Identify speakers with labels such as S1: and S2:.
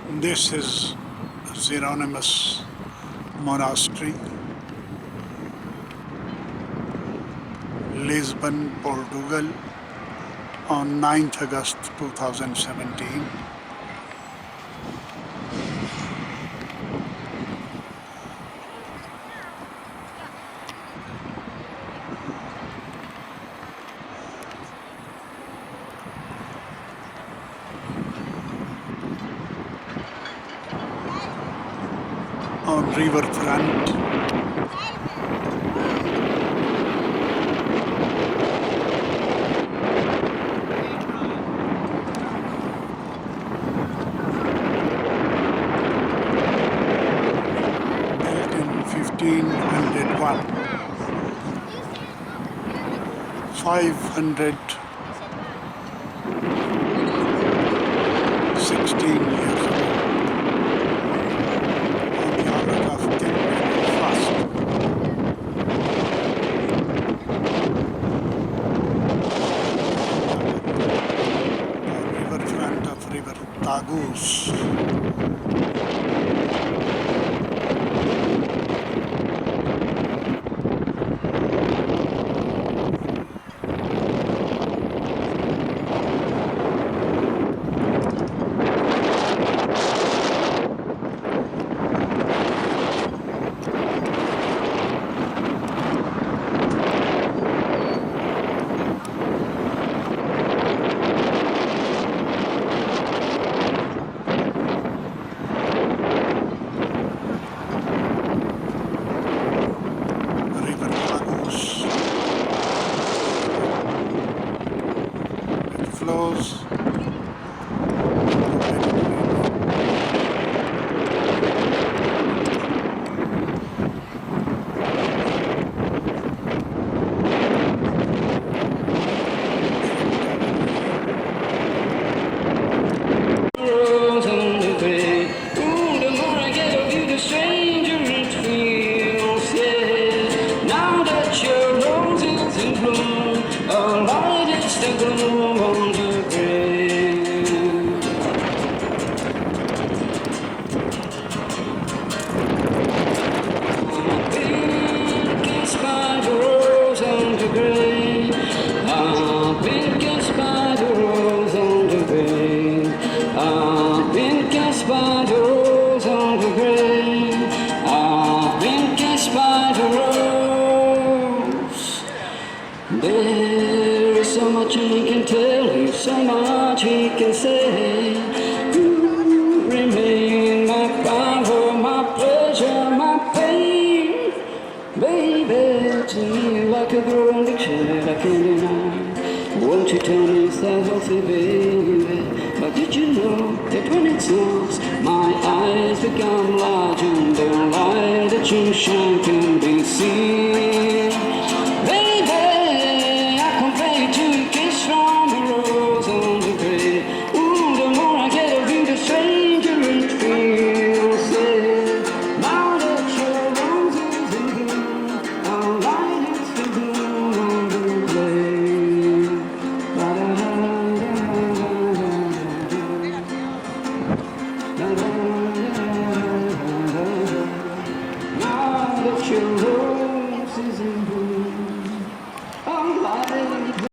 S1: This is Hieronymus Monastery, Lisbon, Portugal, on 9th August 2017. On river front, built in 1501, 516 years ago. River Tagus. Flows There is so much he can tell you, so much he can say. You remain my power, my pleasure, my pain. Baby, to me like a growing addiction that I can't deny. Won't you tell me it's that healthy, baby? But did you know that when it snows, my eyes become large and the light that you shine can be seen?